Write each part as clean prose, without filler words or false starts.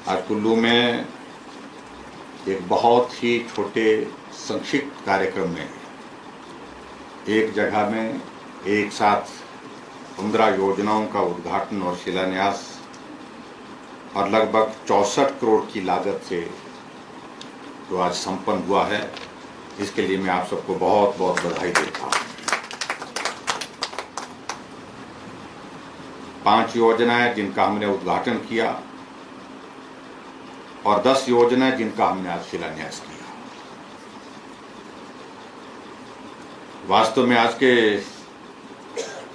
आज कुल्लू में एक बहुत ही छोटे संक्षिप्त कार्यक्रम में एक जगह में एक साथ 15 योजनाओं का उद्घाटन और शिलान्यास और लगभग 64 करोड़ की लागत से जो आज संपन्न हुआ है, इसके लिए मैं आप सबको बहुत बहुत बधाई देता हूँ। 5 योजनाएं जिनका हमने उद्घाटन किया और 10 योजनाएं जिनका हमने आज शिलान्यास किया। वास्तव में आज के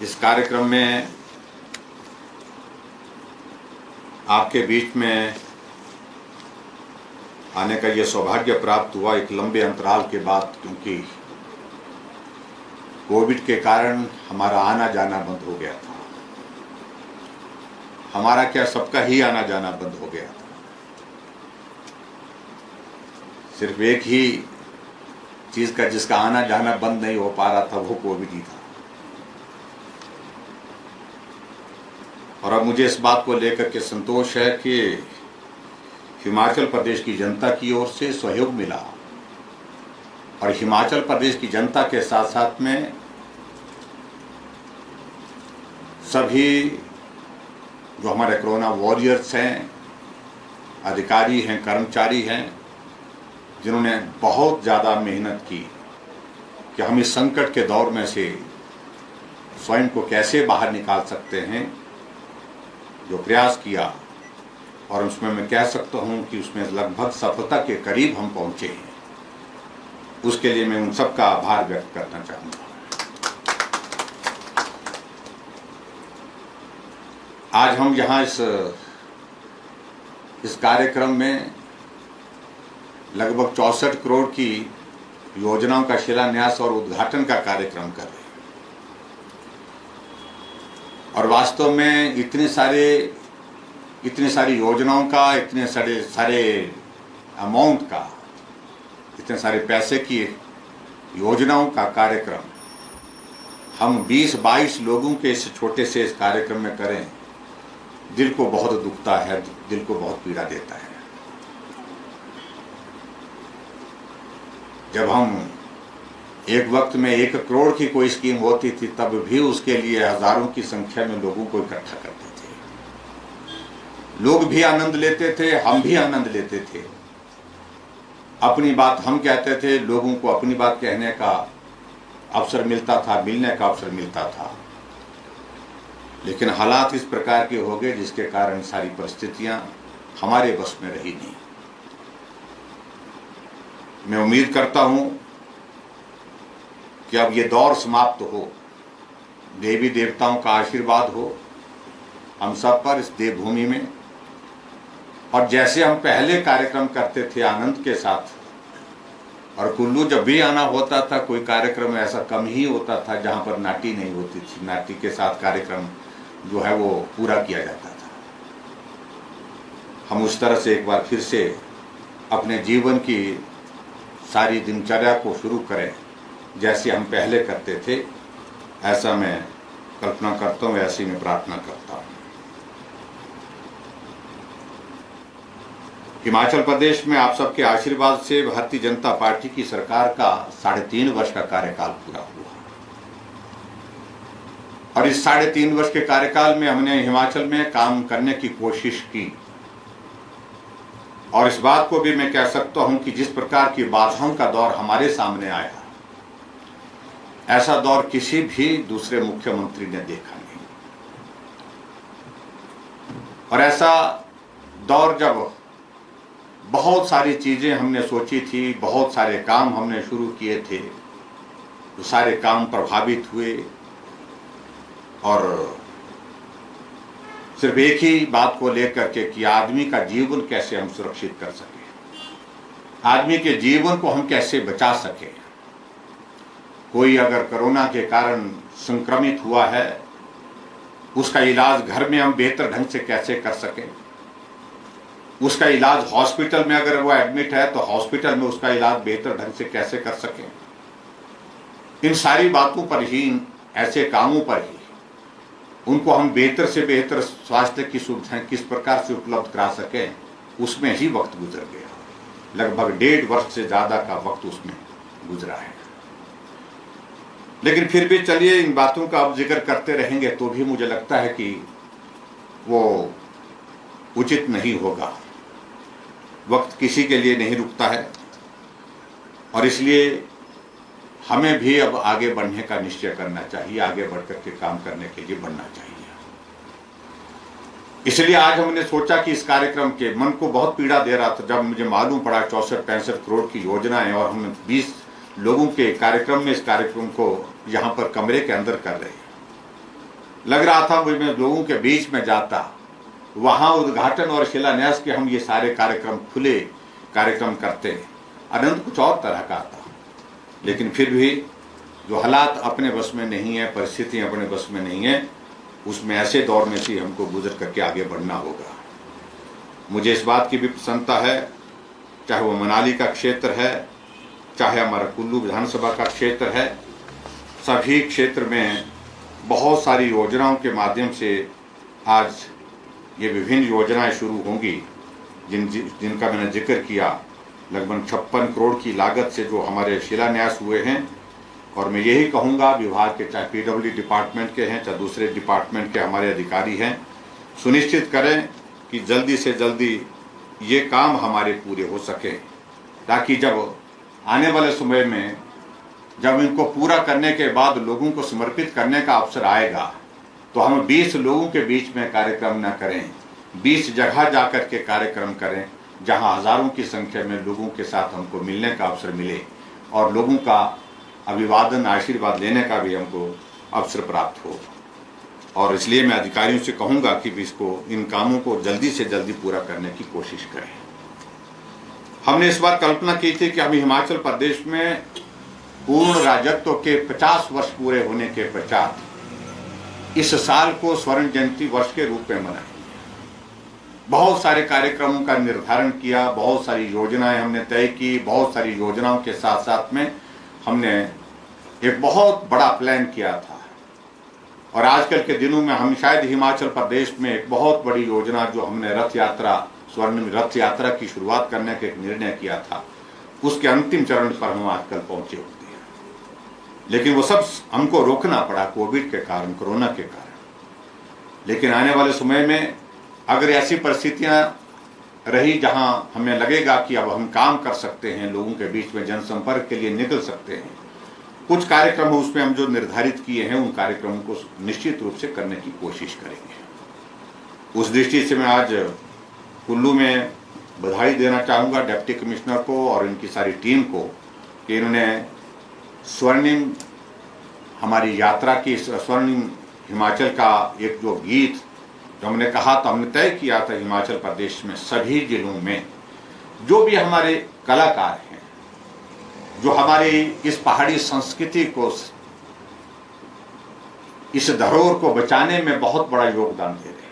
इस कार्यक्रम में आपके बीच में आने का ये सौभाग्य प्राप्त हुआ एक लंबे अंतराल के बाद, क्योंकि कोविड के कारण हमारा आना जाना बंद हो गया था। हमारा क्या, सबका ही आना जाना बंद हो गया था। सिर्फ एक ही चीज का जिसका आना जाना बंद नहीं हो पा रहा था, वो कोविड ही था। और अब मुझे इस बात को लेकर के संतोष है कि हिमाचल प्रदेश की जनता की ओर से सहयोग मिला और हिमाचल प्रदेश की जनता के साथ साथ में सभी जो हमारे कोरोना वॉरियर्स हैं, अधिकारी हैं, कर्मचारी हैं, जिन्होंने बहुत ज़्यादा मेहनत की कि हम इस संकट के दौर में से स्वयं को कैसे बाहर निकाल सकते हैं, जो प्रयास किया, और उसमें मैं कह सकता हूं कि उसमें लगभग सफलता के करीब हम पहुंचे हैं। उसके लिए मैं उन सबका आभार व्यक्त करना चाहूँगा। आज हम यहाँ इस कार्यक्रम में लगभग 64 करोड़ की योजनाओं का शिलान्यास और उद्घाटन का कार्यक्रम कर रहे हैं। और वास्तव में इतनी सारी योजनाओं का, इतने सारे अमाउंट का, इतने सारे पैसे की योजनाओं का कार्यक्रम हम 20-22 लोगों के इस छोटे से इस कार्यक्रम में करें, दिल को बहुत दुखता है, दिल को बहुत पीड़ा देता है। जब हम एक वक्त में 1 करोड़ की कोई स्कीम होती थी, तब भी उसके लिए हजारों की संख्या में लोगों को इकट्ठा करते थे। लोग भी आनंद लेते थे, हम भी आनंद लेते थे। अपनी बात हम कहते थे, लोगों को अपनी बात कहने का अवसर मिलता था, मिलने का अवसर मिलता था। लेकिन हालात इस प्रकार के हो गए जिसके कारण सारी परिस्थितियां हमारे बस में रही नहीं। मैं उम्मीद करता हूं कि अब ये दौर समाप्त हो, देवी देवताओं का आशीर्वाद हो हम सब पर इस देवभूमि में, और जैसे हम पहले कार्यक्रम करते थे आनंद के साथ, और कुल्लू जब भी आना होता था कोई कार्यक्रम ऐसा कम ही होता था जहां पर नाटी नहीं होती थी, नाटी के साथ कार्यक्रम जो है वो पूरा किया जाता था। हम उस तरह से एक बार फिर से अपने जीवन की सारी दिनचर्या को शुरू करें जैसे हम पहले करते थे, ऐसा मैं कल्पना करता हूँ, ऐसी मैं प्रार्थना करता हूँ। हिमाचल प्रदेश में आप सबके आशीर्वाद से भारतीय जनता पार्टी की सरकार का 3.5 वर्ष का कार्यकाल पूरा हुआ, और इस 3.5 वर्ष के कार्यकाल में हमने हिमाचल में काम करने की कोशिश की। और इस बात को भी मैं कह सकता हूं कि जिस प्रकार की बाधाओं का दौर हमारे सामने आया, ऐसा दौर किसी भी दूसरे मुख्यमंत्री ने देखा नहीं। और ऐसा दौर जब बहुत सारी चीजें हमने सोची थी, बहुत सारे काम हमने शुरू किए थे, तो सारे काम प्रभावित हुए। और सिर्फ एक ही बात को लेकर के कि आदमी का जीवन कैसे हम सुरक्षित कर सके, आदमी के जीवन को हम कैसे बचा सके। कोई अगर कोरोना के कारण संक्रमित हुआ है, उसका इलाज घर में हम बेहतर ढंग से कैसे कर सकें, उसका इलाज हॉस्पिटल में अगर वो एडमिट है तो हॉस्पिटल में उसका इलाज बेहतर ढंग से कैसे कर सकें। इन सारी बातों पर ही, ऐसे कामों पर ही उनको हम बेहतर से बेहतर स्वास्थ्य की सुविधाएं किस प्रकार से उपलब्ध करा सकें, उसमें ही वक्त गुजर गया। लगभग 1.5 वर्ष से ज़्यादा का वक्त उसमें गुजरा है। लेकिन फिर भी चलिए इन बातों का अब जिक्र करते रहेंगे तो भी मुझे लगता है कि वो उचित नहीं होगा। वक्त किसी के लिए नहीं रुकता है और इसलिए हमें भी अब आगे बढ़ने का निश्चय करना चाहिए, आगे बढ़कर के काम करने के लिए बढ़ना चाहिए। इसलिए आज हमने सोचा कि इस कार्यक्रम के मन को बहुत पीड़ा दे रहा था जब मुझे मालूम पड़ा 64-65 करोड़ की योजना है और हम 20 लोगों के कार्यक्रम में इस कार्यक्रम को यहाँ पर कमरे के अंदर कर रहे हैं। लग रहा था मुझे लोगों के बीच में जाता, वहाँ उद्घाटन और शिलान्यास के हम ये सारे कार्यक्रम खुले कार्यक्रम करते, आनंद कुछ और तरह का आता। लेकिन फिर भी जो हालात अपने बस में नहीं है, परिस्थितियाँ अपने बस में नहीं है, उसमें ऐसे दौर में से हमको गुजर करके आगे बढ़ना होगा। मुझे इस बात की भी प्रसन्नता है, चाहे वो मनाली का क्षेत्र है, चाहे हमारा कुल्लू विधानसभा का क्षेत्र है, सभी क्षेत्र में बहुत सारी योजनाओं के माध्यम से आज ये विभिन्न योजनाएं शुरू होंगी जिनका मैंने जिक्र किया। लगभग 56 करोड़ की लागत से जो हमारे शिलान्यास हुए हैं, और मैं यही कहूँगा विभाग के, चाहे पीडब्ल्यूडी डिपार्टमेंट के हैं चाहे दूसरे डिपार्टमेंट के हमारे अधिकारी हैं, सुनिश्चित करें कि जल्दी से जल्दी ये काम हमारे पूरे हो सके, ताकि जब आने वाले समय में जब इनको पूरा करने के बाद लोगों को समर्पित करने का अवसर आएगा तो हम 20 लोगों के बीच में कार्यक्रम न करें, 20 जगह जाकर के कार्यक्रम करें जहां हजारों की संख्या में लोगों के साथ हमको मिलने का अवसर मिले और लोगों का अभिवादन आशीर्वाद लेने का भी हमको अवसर प्राप्त हो। और इसलिए मैं अधिकारियों से कहूँगा कि भी इन कामों को जल्दी से जल्दी पूरा करने की कोशिश करें। हमने इस बार कल्पना की थी कि हम हिमाचल प्रदेश में पूर्ण राज्यत्व के 50 वर्ष पूरे होने के पश्चात इस साल को स्वर्ण जयंती वर्ष के रूप में मनाएंगे। बहुत सारे कार्यक्रमों का निर्धारण किया, बहुत सारी योजनाएं हमने तय की, बहुत सारी योजनाओं के साथ साथ में हमने एक बहुत बड़ा प्लान किया था। और आजकल के दिनों में हम शायद हिमाचल प्रदेश में एक बहुत बड़ी योजना जो हमने रथ यात्रा, स्वर्ण रथ यात्रा की शुरुआत करने का एक निर्णय किया था, उसके अंतिम चरण पर हम आजकल पहुंचे होते हैं। लेकिन वो सब हमको रोकना पड़ा कोविड के कारण, कोरोना के कारण। लेकिन आने वाले समय में अगर ऐसी परिस्थितियां रही जहां हमें लगेगा कि अब हम काम कर सकते हैं, लोगों के बीच में जनसंपर्क के लिए निकल सकते हैं, कुछ कार्यक्रम उसमें हम जो निर्धारित किए हैं उन कार्यक्रमों को निश्चित रूप से करने की कोशिश करेंगे। उस दृष्टि से मैं आज कुल्लू में बधाई देना चाहूँगा डिप्टी कमिश्नर को और इनकी सारी टीम को कि इन्होंने स्वर्णिम हमारी यात्रा की, स्वर्णिम हिमाचल का एक जो गीत जो हमने कहा था, हमने तय किया था हिमाचल प्रदेश में सभी जिलों में जो भी हमारे कलाकार हैं, जो हमारी इस पहाड़ी संस्कृति को, इस धरोहर को बचाने में बहुत बड़ा योगदान दे रहे हैं,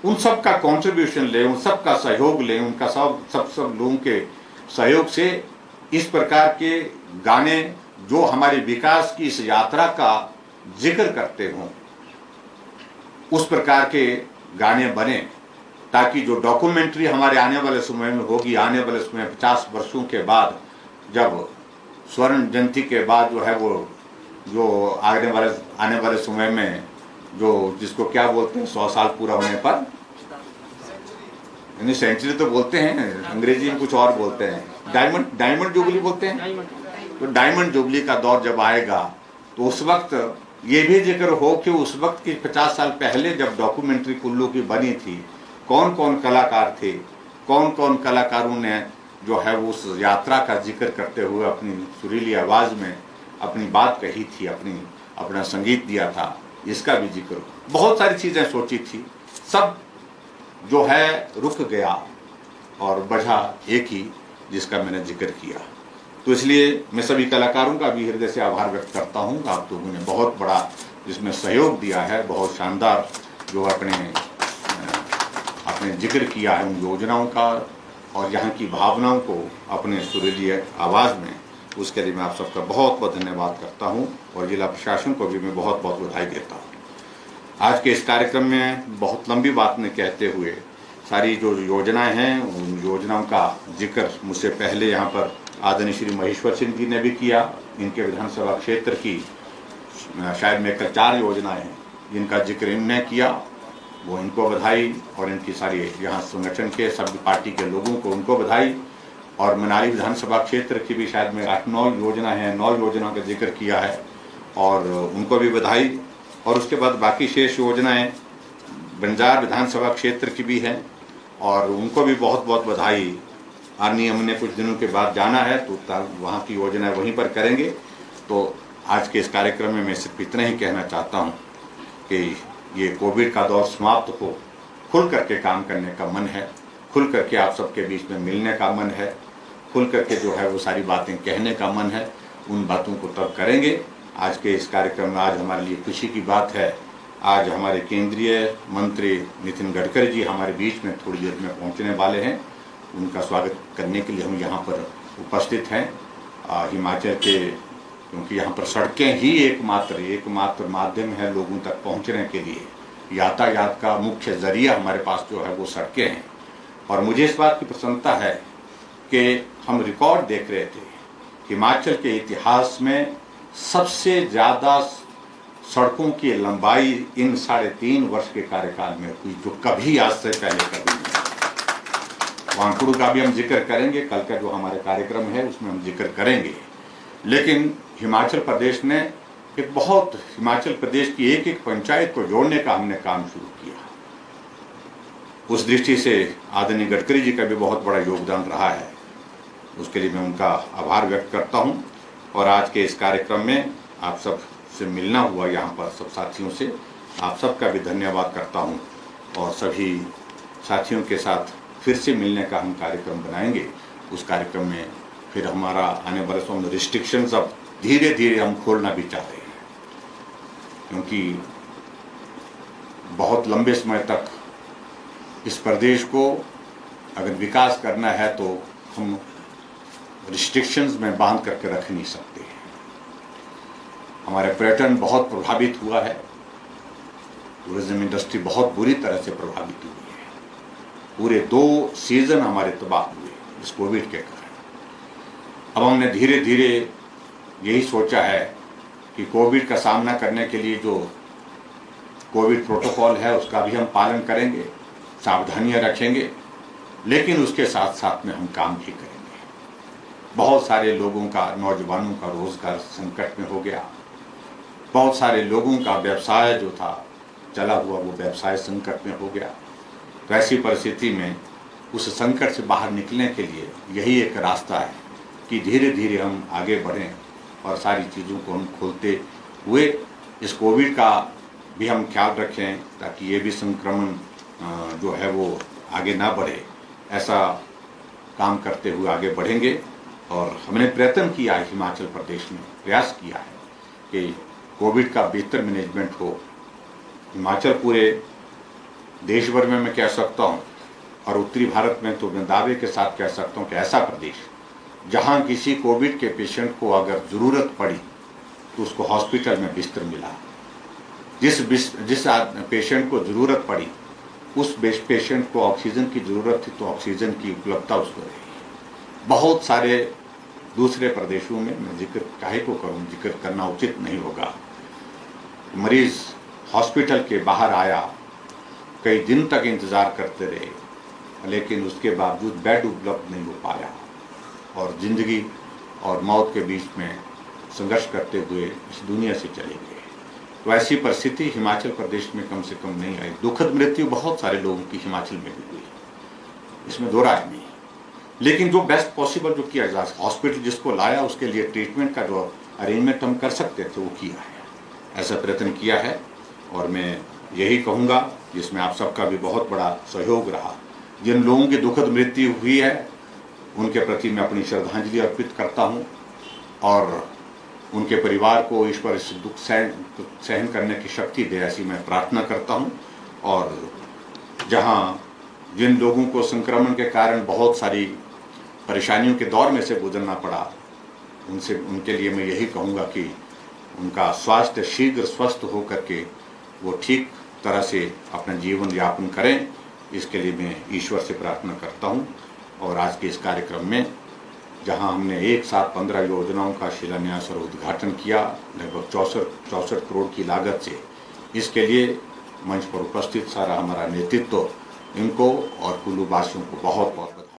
उन सब का कंट्रीब्यूशन ले, उन सब का सहयोग ले, उनका सब लोगों के सहयोग से इस प्रकार के गाने जो हमारे विकास की इस यात्रा का जिक्र करते हों, उस प्रकार के गाने बने, ताकि जो डॉक्यूमेंट्री हमारे आने वाले समय में होगी, आने वाले समय 50 वर्षों के बाद, जब स्वर्ण जयंती के बाद जो है वो जो आने वाले समय में जो जिसको क्या बोलते हैं 100 साल पूरा होने पर, यानी सेंचुरी तो बोलते हैं, अंग्रेजी में कुछ और बोलते हैं, डायमंड जुबली बोलते हैं। तो डायमंड जुबली का दौर जब आएगा तो उस वक्त ये भी जिक्र हो कि उस वक्त की 50 साल पहले जब डॉक्यूमेंट्री कुल्लू की बनी थी, कौन कौन कलाकार थे, कौन कौन कलाकारों ने जो है उस यात्रा का जिक्र करते हुए अपनी सुरीली आवाज़ में अपनी बात कही थी, अपना संगीत दिया था, इसका भी जिक्र हो। बहुत सारी चीज़ें सोची थी, सब जो है रुक गया और बचा एक ही जिसका मैंने जिक्र किया। तो इसलिए मैं सभी कलाकारों का भी हृदय से आभार व्यक्त करता हूँ। आप लोगों ने बहुत बड़ा इसमें सहयोग दिया है, बहुत शानदार जो अपने जिक्र किया है उन योजनाओं का और यहाँ की भावनाओं को अपने सुरीली आवाज़ में, उसके लिए मैं आप सबका बहुत बहुत धन्यवाद करता हूँ और जिला प्रशासन को भी मैं बहुत बहुत बधाई देता हूँ। आज के इस कार्यक्रम में बहुत लंबी बात न कहते हुए सारी जो योजनाएं हैं उन योजनाओं का जिक्र मुझसे पहले यहाँ पर आदरणीय श्री महेश्वर सिंह जी ने भी किया। इनके विधानसभा क्षेत्र की शायद में 4 योजनाएं हैं जिनका जिक्र इनने किया, वो इनको बधाई, और इनकी सारी यहाँ संगठन के सभी पार्टी के लोगों को उनको बधाई। और मनाली विधानसभा क्षेत्र की भी शायद में 8-9 योजना है, 9 योजनाओं का जिक्र किया है और उनको भी बधाई। और उसके बाद बाकी शेष योजनाएं बंजार विधानसभा क्षेत्र की भी हैं और उनको भी बहुत बहुत बधाई। आर्मी हमने कुछ दिनों के बाद जाना है तो वहाँ की योजनाएं वहीं पर करेंगे। तो आज के इस कार्यक्रम में मैं सिर्फ इतना ही कहना चाहता हूँ कि ये कोविड का दौर समाप्त हो, खुल करके काम करने का मन है, खुल करके आप सबके बीच में मिलने का मन है, खुल करके जो है वो सारी बातें कहने का मन है, उन बातों को तब करेंगे। आज के इस कार्यक्रम में आज हमारे लिए खुशी की बात है, आज हमारे केंद्रीय मंत्री नितिन गडकरी जी हमारे बीच में थोड़ी देर में पहुंचने वाले हैं। उनका स्वागत करने के लिए हम यहाँ पर उपस्थित हैं। हिमाचल के, क्योंकि यहाँ पर सड़कें ही एकमात्र माध्यम है लोगों तक पहुँचने के लिए, यातायात का मुख्य जरिया हमारे पास जो है वो सड़कें हैं। और मुझे इस बात की प्रसन्नता है कि हम रिकॉर्ड देख रहे थे, हिमाचल के इतिहास में सबसे ज़्यादा सड़कों की लंबाई इन 3.5 वर्ष के कार्यकाल में हुई, जो कभी आज से पहले कभी नहीं। वांकुड़ू का भी हम जिक्र करेंगे, कल का जो हमारे कार्यक्रम है उसमें हम जिक्र करेंगे। लेकिन हिमाचल प्रदेश ने हिमाचल प्रदेश की एक पंचायत को जोड़ने का हमने काम शुरू किया। उस दृष्टि से आदरणीय गडकरी जी का भी बहुत बड़ा योगदान रहा है, उसके लिए मैं उनका आभार व्यक्त करता हूं। और आज के इस कार्यक्रम में आप सब से मिलना हुआ, यहाँ पर सब साथियों से आप सबका भी धन्यवाद करता हूं। और सभी साथियों के साथ फिर से मिलने का हम कार्यक्रम बनाएंगे। उस कार्यक्रम में फिर हमारा आने वाले समय में रिस्ट्रिक्शंस अब धीरे धीरे हम खोलना भी चाह रहे हैं, क्योंकि बहुत लंबे समय तक इस प्रदेश को अगर विकास करना है तो हम रिस्ट्रिक्शंस में बांध करके रख नहीं सकते। हमारे पर्यटन बहुत प्रभावित हुआ है, टूरिज्म इंडस्ट्री बहुत बुरी तरह से प्रभावित हुई है। पूरे 2 सीजन हमारे तबाह हुए इस कोविड के कारण। अब हमने धीरे धीरे यही सोचा है कि कोविड का सामना करने के लिए जो कोविड प्रोटोकॉल है उसका भी हम पालन करेंगे, सावधानियां रखेंगे, लेकिन उसके साथ साथ में हम काम भी करेंगे। बहुत सारे लोगों का, नौजवानों का रोजगार संकट में हो गया, बहुत सारे लोगों का व्यवसाय जो था चला हुआ वो व्यवसाय संकट में हो गया। तो ऐसी परिस्थिति में उस संकट से बाहर निकलने के लिए यही एक रास्ता है कि धीरे धीरे हम आगे बढ़ें और सारी चीज़ों को हम खोलते हुए इस कोविड का भी हम ख्याल रखें, ताकि ये भी संक्रमण जो है वो आगे ना बढ़े। ऐसा काम करते हुए आगे बढ़ेंगे। और हमने प्रयत्न किया है, हिमाचल प्रदेश में प्रयास किया है कि कोविड का बेहतर मैनेजमेंट हो। हिमाचल पूरे देश भर में मैं कह सकता हूँ, और उत्तरी भारत में तो मैं दावे के साथ कह सकता हूँ कि ऐसा प्रदेश जहाँ किसी कोविड के पेशेंट को अगर ज़रूरत पड़ी तो उसको हॉस्पिटल में बिस्तर मिला। जिस पेशेंट को ज़रूरत पड़ी उस पेशेंट को ऑक्सीजन की ज़रूरत थी तो ऑक्सीजन की उपलब्धता उसको रही। बहुत सारे दूसरे प्रदेशों में मैं जिक्र काहे को करूँ, जिक्र करना उचित नहीं होगा। मरीज हॉस्पिटल के बाहर आया, कई दिन तक इंतज़ार करते रहे, लेकिन उसके बावजूद बेड उपलब्ध नहीं हो पाया और ज़िंदगी और मौत के बीच में संघर्ष करते हुए इस दुनिया से चले गए। तो ऐसी परिस्थिति हिमाचल प्रदेश में कम से कम नहीं आई। दुखद मृत्यु बहुत सारे लोगों की हिमाचल में भी हुई, इसमें दो राय नहीं। लेकिन जो बेस्ट पॉसिबल जो किया जा, हॉस्पिटल जिसको लाया उसके लिए ट्रीटमेंट का जो अरेंजमेंट हम कर सकते थे वो किया है, ऐसा प्रयत्न किया है। और मैं यही कहूँगा, जिसमें आप सबका भी बहुत बड़ा सहयोग रहा। जिन लोगों की दुखद मृत्यु हुई है उनके प्रति मैं अपनी श्रद्धांजलि अर्पित करता हूँ और उनके परिवार को ईश्वर इस दुख सहन करने की शक्ति दे, ऐसी मैं प्रार्थना करता हूँ। और जहाँ जिन लोगों को संक्रमण के कारण बहुत सारी परेशानियों के दौर में से गुजरना पड़ा, उनके लिए मैं यही कहूँगा कि उनका स्वास्थ्य शीघ्र स्वस्थ हो करके वो ठीक तरह से अपना जीवन यापन करें इसके लिए मैं ईश्वर से प्रार्थना करता हूं। और आज के इस कार्यक्रम में जहां हमने एक साथ 15 योजनाओं का शिलान्यास और उद्घाटन किया लगभग 64 करोड़ की लागत से, इसके लिए मंच पर उपस्थित सारा हमारा नेतृत्व, इनको और कुल्लू वासियों को बहुत बहुत बधाई।